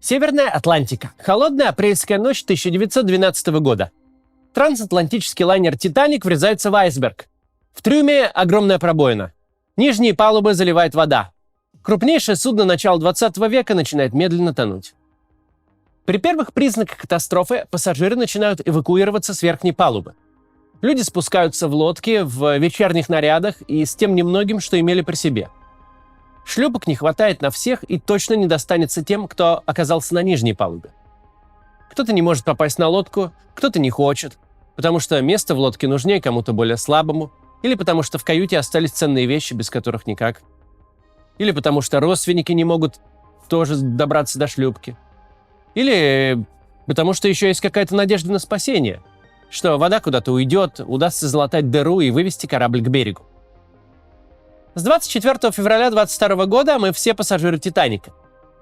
Северная Атлантика. Холодная апрельская ночь 1912 года. Трансатлантический лайнер «Титаник» врезается в айсберг. В трюме огромная пробоина. Нижние палубы заливает вода. Крупнейшее судно начала 20 века начинает медленно тонуть. При первых признаках катастрофы пассажиры начинают эвакуироваться с верхней палубы. Люди спускаются в лодки в вечерних нарядах и с тем немногим, что имели при себе. Шлюпок не хватает на всех и точно не достанется тем, кто оказался на нижней палубе. Кто-то не может попасть на лодку, кто-то не хочет, потому что место в лодке нужнее кому-то более слабому, или потому что в каюте остались ценные вещи, без которых никак, или потому что родственники не могут тоже добраться до шлюпки, или потому что еще есть какая-то надежда на спасение, что вода куда-то уйдет, удастся залатать дыру и вывести корабль к берегу. С 24 февраля 22 года мы все пассажиры «Титаника».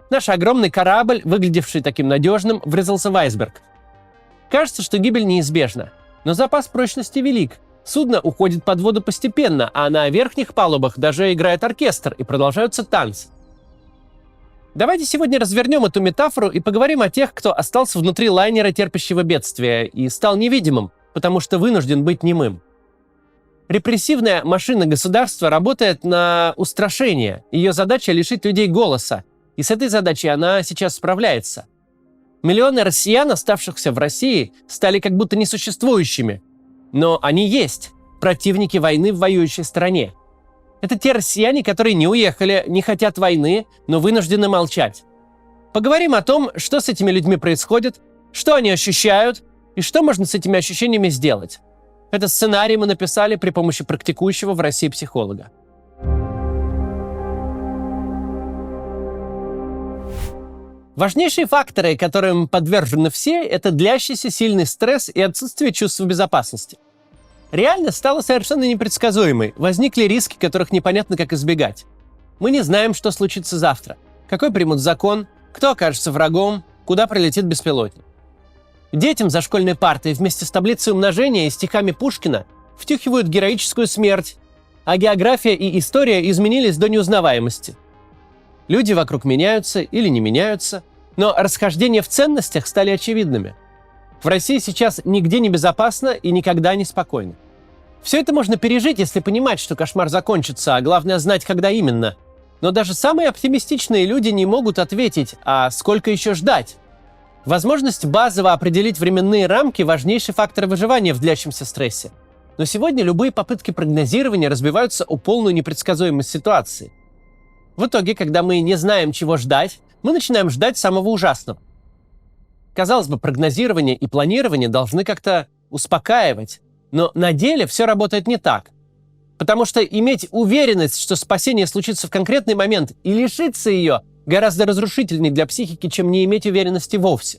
Наш огромный корабль, выглядевший таким надежным, врезался в айсберг. Кажется, что гибель неизбежна, но запас прочности велик. Судно уходит под воду постепенно, а на верхних палубах даже играет оркестр и продолжаются танцы. Давайте сегодня развернем эту метафору и поговорим о тех, кто остался внутри лайнера, терпящего бедствия, и стал невидимым, потому что вынужден быть немым. Репрессивная машина государства работает на устрашение. Ее задача — лишить людей голоса. И с этой задачей она сейчас справляется. Миллионы россиян, оставшихся в России, стали как будто несуществующими. Но они есть. Противники войны в воюющей стране. Это те россияне, которые не уехали, не хотят войны, но вынуждены молчать. Поговорим о том, что с этими людьми происходит, что они ощущают и что можно с этими ощущениями сделать. Этот сценарий мы написали при помощи практикующего в России психолога. Важнейшие факторы, которым подвержены все, это длящийся сильный стресс и отсутствие чувства безопасности. Реальность стала совершенно непредсказуемой, возникли риски, которых непонятно как избегать. Мы не знаем, что случится завтра, какой примут закон, кто окажется врагом, куда прилетит беспилотник. Детям за школьной партой вместе с таблицей умножения и стихами Пушкина втюхивают героическую смерть, а география и история изменились до неузнаваемости. Люди вокруг меняются или не меняются, но расхождения в ценностях стали очевидными. В России сейчас нигде не безопасно и никогда не спокойно. Все это можно пережить, если понимать, что кошмар закончится, а главное знать, когда именно. Но даже самые оптимистичные люди не могут ответить, а сколько еще ждать? Возможность базово определить временные рамки – важнейший фактор выживания в длящемся стрессе. Но сегодня любые попытки прогнозирования разбиваются о полную непредсказуемость ситуации. В итоге, когда мы не знаем, чего ждать, мы начинаем ждать самого ужасного. Казалось бы, прогнозирование и планирование должны как-то успокаивать, но на деле все работает не так. Потому что иметь уверенность, что спасение случится в конкретный момент, и лишиться ее гораздо разрушительнее для психики, чем не иметь уверенности вовсе.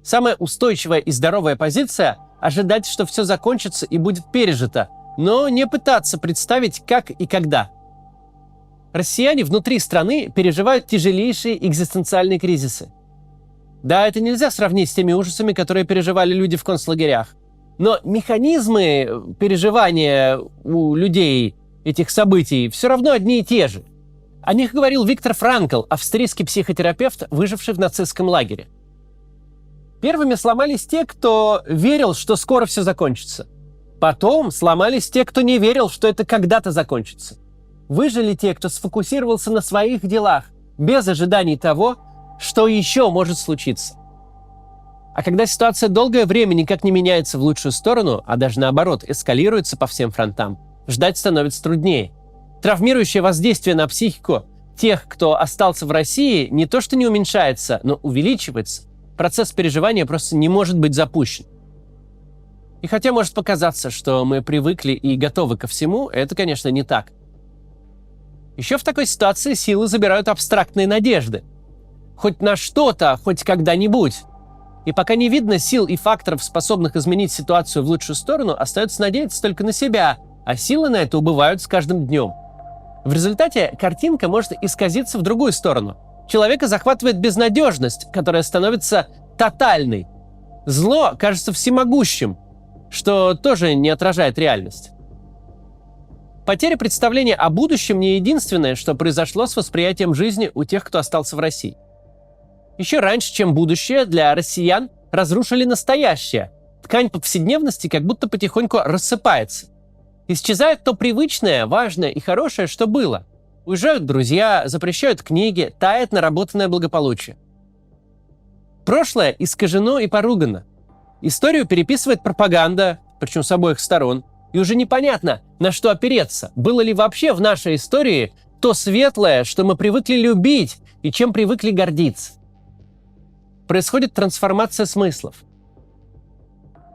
Самая устойчивая и здоровая позиция – ожидать, что все закончится и будет пережито, но не пытаться представить, как и когда. Россияне внутри страны переживают тяжелейшие экзистенциальные кризисы. Да, это нельзя сравнить с теми ужасами, которые переживали люди в концлагерях. Но механизмы переживания у людей этих событий все равно одни и те же. О них говорил Виктор Франкл, австрийский психотерапевт, выживший в нацистском лагере. Первыми сломались те, кто верил, что скоро все закончится. Потом сломались те, кто не верил, что это когда-то закончится. Выжили те, кто сфокусировался на своих делах, без ожиданий того, что еще может случиться. А когда ситуация долгое время никак не меняется в лучшую сторону, а даже наоборот эскалируется по всем фронтам, ждать становится труднее. Травмирующее воздействие на психику тех, кто остался в России, не то что не уменьшается, но увеличивается. Процесс переживания просто не может быть запущен. И хотя может показаться, что мы привыкли и готовы ко всему, это, конечно, не так. Еще в такой ситуации силы забирают абстрактные надежды. Хоть на что-то, хоть когда-нибудь. И пока не видно сил и факторов, способных изменить ситуацию в лучшую сторону, остается надеяться только на себя, а силы на это убывают с каждым днем. В результате картинка может исказиться в другую сторону. Человека захватывает безнадежность, которая становится тотальной. Зло кажется всемогущим, что тоже не отражает реальность. Потеря представления о будущем не единственное, что произошло с восприятием жизни у тех, кто остался в России. Еще раньше, чем будущее, для россиян разрушили настоящее. Ткань повседневности как будто потихоньку рассыпается. Исчезает то привычное, важное и хорошее, что было. Уезжают друзья, запрещают книги, тает наработанное благополучие. Прошлое искажено и поругано. Историю переписывает пропаганда, причем с обоих сторон. И уже непонятно, на что опереться. Было ли вообще в нашей истории то светлое, что мы привыкли любить и чем привыкли гордиться. Происходит трансформация смыслов.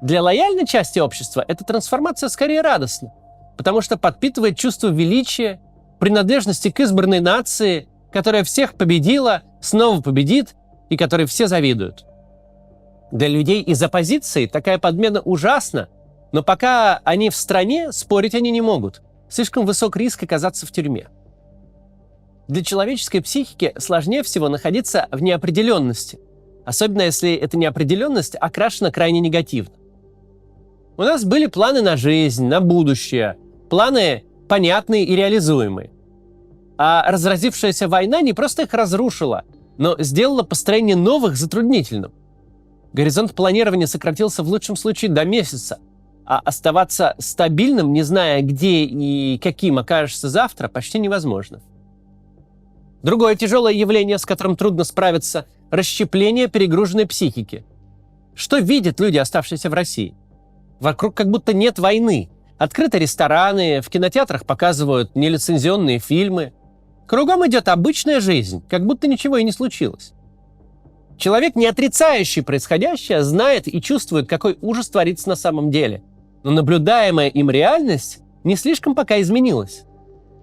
Для лояльной части общества эта трансформация скорее радостна, потому что подпитывает чувство величия, принадлежности к избранной нации, которая всех победила, снова победит и которой все завидуют. Для людей из оппозиции такая подмена ужасна, но пока они в стране, спорить они не могут. Слишком высок риск оказаться в тюрьме. Для человеческой психики сложнее всего находиться в неопределенности, особенно если эта неопределенность окрашена крайне негативно. У нас были планы на жизнь, на будущее, планы понятные и реализуемые. А разразившаяся война не просто их разрушила, но сделала построение новых затруднительным. Горизонт планирования сократился в лучшем случае до месяца, а оставаться стабильным, не зная, где и каким окажешься завтра, почти невозможно. Другое тяжелое явление, с которым трудно справиться – расщепление перегруженной психики. Что видят люди, оставшиеся в России? Вокруг как будто нет войны. Открыты рестораны, в кинотеатрах показывают нелицензионные фильмы. Кругом идет обычная жизнь, как будто ничего и не случилось. Человек, не отрицающий происходящее, знает и чувствует, какой ужас творится на самом деле. Но наблюдаемая им реальность не слишком пока изменилась.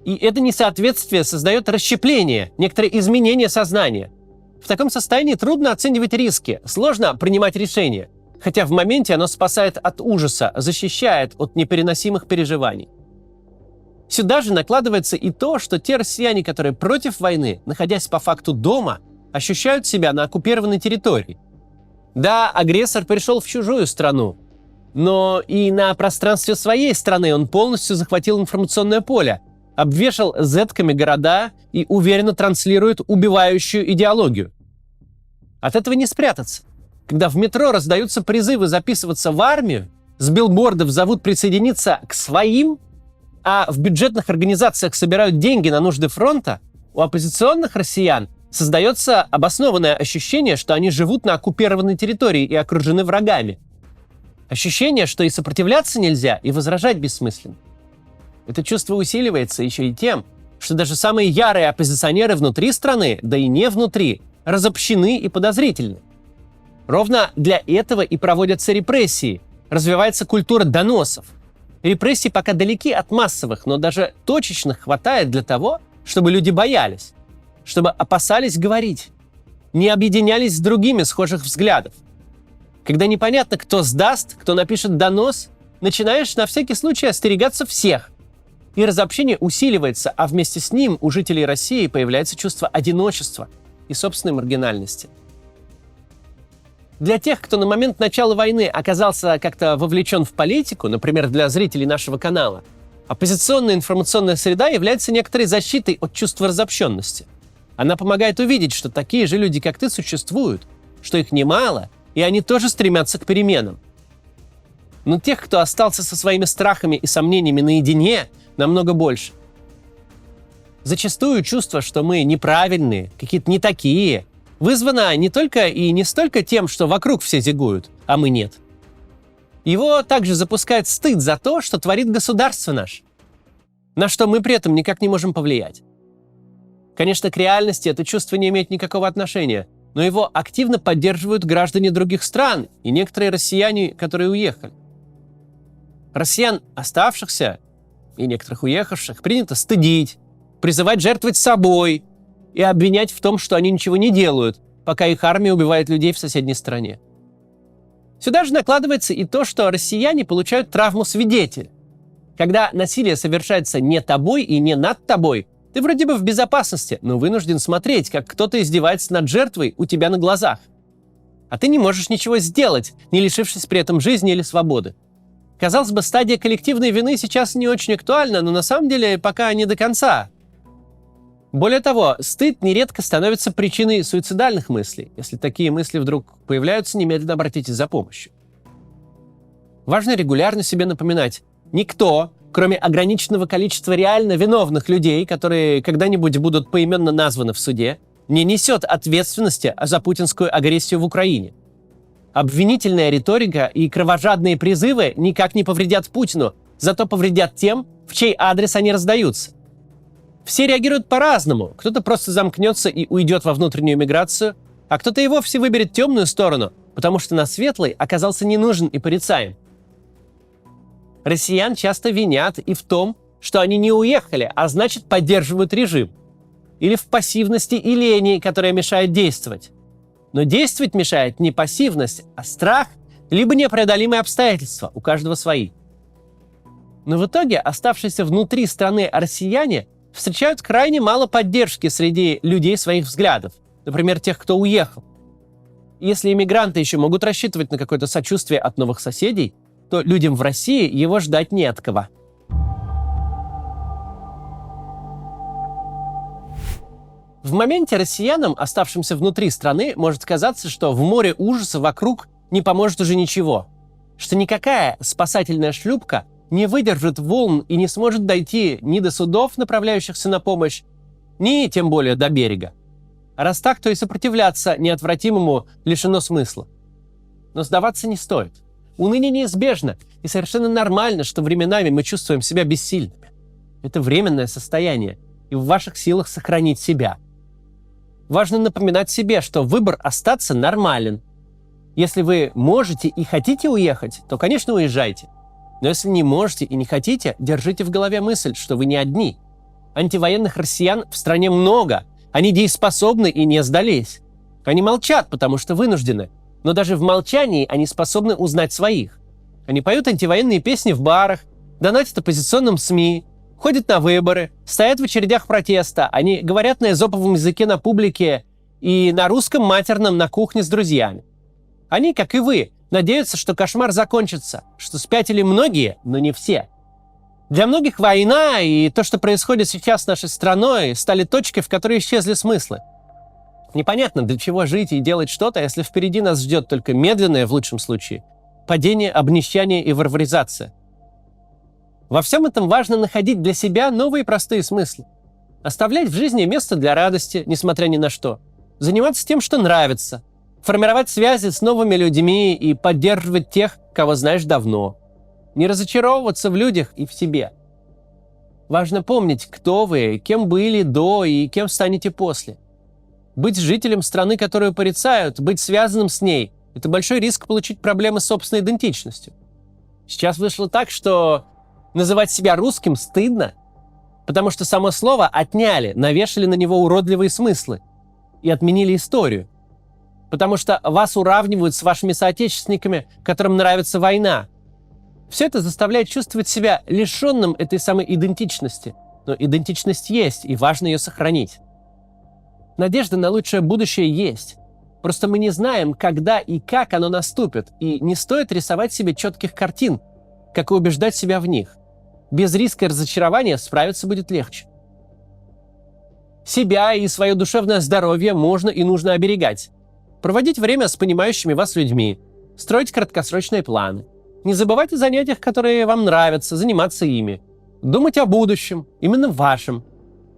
И это несоответствие создает расщепление, некоторые изменения сознания. В таком состоянии трудно оценивать риски, сложно принимать решения, хотя в моменте оно спасает от ужаса, защищает от непереносимых переживаний. Сюда же накладывается и то, что те россияне, которые против войны, находясь по факту дома, ощущают себя на оккупированной территории. Да, агрессор пришел в чужую страну, но и на пространстве своей страны он полностью захватил информационное поле, обвешал зетками города и уверенно транслирует убивающую идеологию. От этого не спрятаться. Когда в метро раздаются призывы записываться в армию, с билбордов зовут присоединиться к своим, а в бюджетных организациях собирают деньги на нужды фронта, у оппозиционных россиян создается обоснованное ощущение, что они живут на оккупированной территории и окружены врагами. Ощущение, что и сопротивляться нельзя, и возражать бессмысленно. Это чувство усиливается еще и тем, что даже самые ярые оппозиционеры внутри страны, да и не внутри, разобщены и подозрительны. Ровно для этого и проводятся репрессии, развивается культура доносов. Репрессии пока далеки от массовых, но даже точечных хватает для того, чтобы люди боялись, чтобы опасались говорить, не объединялись с другими схожих взглядов. Когда непонятно, кто сдаст, кто напишет донос, начинаешь на всякий случай остерегаться всех. И разобщение усиливается, а вместе с ним у жителей России появляется чувство одиночества и собственной маргинальности. Для тех, кто на момент начала войны оказался как-то вовлечен в политику, например, для зрителей нашего канала, оппозиционная информационная среда является некоторой защитой от чувства разобщенности. Она помогает увидеть, что такие же люди, как ты, существуют, что их немало, и они тоже стремятся к переменам. Но тех, кто остался со своими страхами и сомнениями наедине, намного больше. Зачастую чувство, что мы неправильные, какие-то не такие, вызвано не только и не столько тем, что вокруг все зигуют, а мы нет. Его также запускает стыд за то, что творит государство наше, на что мы при этом никак не можем повлиять. Конечно, к реальности это чувство не имеет никакого отношения, но его активно поддерживают граждане других стран и некоторые россияне, которые уехали. Россиян, оставшихся и некоторых уехавших, принято стыдить, призывать жертвовать собой и обвинять в том, что они ничего не делают, пока их армия убивает людей в соседней стране. Сюда же накладывается и то, что россияне получают травму свидетеля. Когда насилие совершается не тобой и не над тобой, ты вроде бы в безопасности, но вынужден смотреть, как кто-то издевается над жертвой у тебя на глазах. А ты не можешь ничего сделать, не лишившись при этом жизни или свободы. Казалось бы, стадия коллективной вины сейчас не очень актуальна, но на самом деле пока не до конца. Более того, стыд нередко становится причиной суицидальных мыслей. Если такие мысли вдруг появляются, немедленно обратитесь за помощью. Важно регулярно себе напоминать: никто, кроме ограниченного количества реально виновных людей, которые когда-нибудь будут поименно названы в суде, не несет ответственности за путинскую агрессию в Украине. Обвинительная риторика и кровожадные призывы никак не повредят Путину, зато повредят тем, в чей адрес они раздаются. Все реагируют по-разному. Кто-то просто замкнется и уйдет во внутреннюю миграцию, а кто-то и вовсе выберет темную сторону, потому что на светлой оказался не нужен и порицаем. Россиян часто винят и в том, что они не уехали, а значит поддерживают режим. Или в пассивности и лени, которая мешает действовать. Но действовать мешает не пассивность, а страх, либо непреодолимые обстоятельства, у каждого свои. Но в итоге оставшиеся внутри страны россияне встречают крайне мало поддержки среди людей своих взглядов, например, тех, кто уехал. Если иммигранты еще могут рассчитывать на какое-то сочувствие от новых соседей, то людям в России его ждать не от кого. В моменте россиянам, оставшимся внутри страны, может казаться, что в море ужаса вокруг не поможет уже ничего, что никакая спасательная шлюпка не выдержит волн и не сможет дойти ни до судов, направляющихся на помощь, ни тем более до берега. А раз так, то и сопротивляться неотвратимому лишено смысла. Но сдаваться не стоит. Уныние неизбежно, и совершенно нормально, что временами мы чувствуем себя бессильными. Это временное состояние, и в ваших силах сохранить себя. Важно напоминать себе, что выбор остаться нормален. Если вы можете и хотите уехать, то, конечно, уезжайте. Но если не можете и не хотите, держите в голове мысль, что вы не одни. Антивоенных россиян в стране много, они дееспособны и не сдались. Они молчат, потому что вынуждены, но даже в молчании они способны узнать своих. Они поют антивоенные песни в барах, донатят оппозиционным СМИ, ходят на выборы, стоят в очередях протеста, они говорят на эзоповом языке на публике и на русском матерном на кухне с друзьями. Они, как и вы, надеются, что кошмар закончится, что спятили многие, но не все. Для многих война и то, что происходит сейчас с нашей страной, стали точкой, в которой исчезли смыслы. Непонятно, для чего жить и делать что-то, если впереди нас ждет только медленное, в лучшем случае, падение, обнищание и варваризация. Во всем этом важно находить для себя новые простые смыслы. Оставлять в жизни место для радости, несмотря ни на что. Заниматься тем, что нравится. Формировать связи с новыми людьми и поддерживать тех, кого знаешь давно. Не разочаровываться в людях и в себе. Важно помнить, кто вы, кем были до и кем станете после. Быть жителем страны, которую порицают, быть связанным с ней – это большой риск получить проблемы с собственной идентичностью. Сейчас вышло так, что называть себя русским стыдно, потому что само слово отняли, навешали на него уродливые смыслы и отменили историю. Потому что вас уравнивают с вашими соотечественниками, которым нравится война. Все это заставляет чувствовать себя лишенным этой самой идентичности. Но идентичность есть, и важно ее сохранить. Надежда на лучшее будущее есть. Просто мы не знаем, когда и как оно наступит, и не стоит рисовать себе четких картин, как и убеждать себя в них. Без риска разочарования справиться будет легче. Себя и свое душевное здоровье можно и нужно оберегать. Проводить время с понимающими вас людьми, строить краткосрочные планы. Не забывать о занятиях, которые вам нравятся, заниматься ими. Думать о будущем, именно вашем.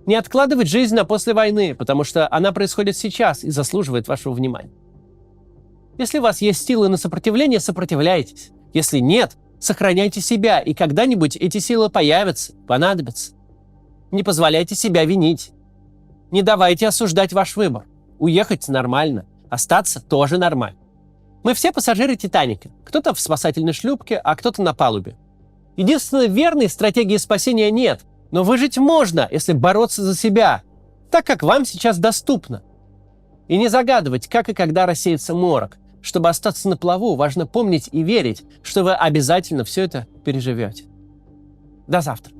Не откладывать жизнь на после войны, потому что она происходит сейчас и заслуживает вашего внимания. Если у вас есть силы на сопротивление, сопротивляйтесь. Если нет, сохраняйте себя, и когда-нибудь эти силы появятся, понадобятся. Не позволяйте себя винить. Не давайте осуждать ваш выбор. Уехать нормально, остаться тоже нормально. Мы все пассажиры «Титаника». Кто-то в спасательной шлюпке, а кто-то на палубе. Единственной верной стратегии спасения нет, но выжить можно, если бороться за себя, так как вам сейчас доступно. И не загадывать, как и когда рассеется морок. Чтобы остаться на плаву, важно помнить и верить, что вы обязательно все это переживете. До завтра.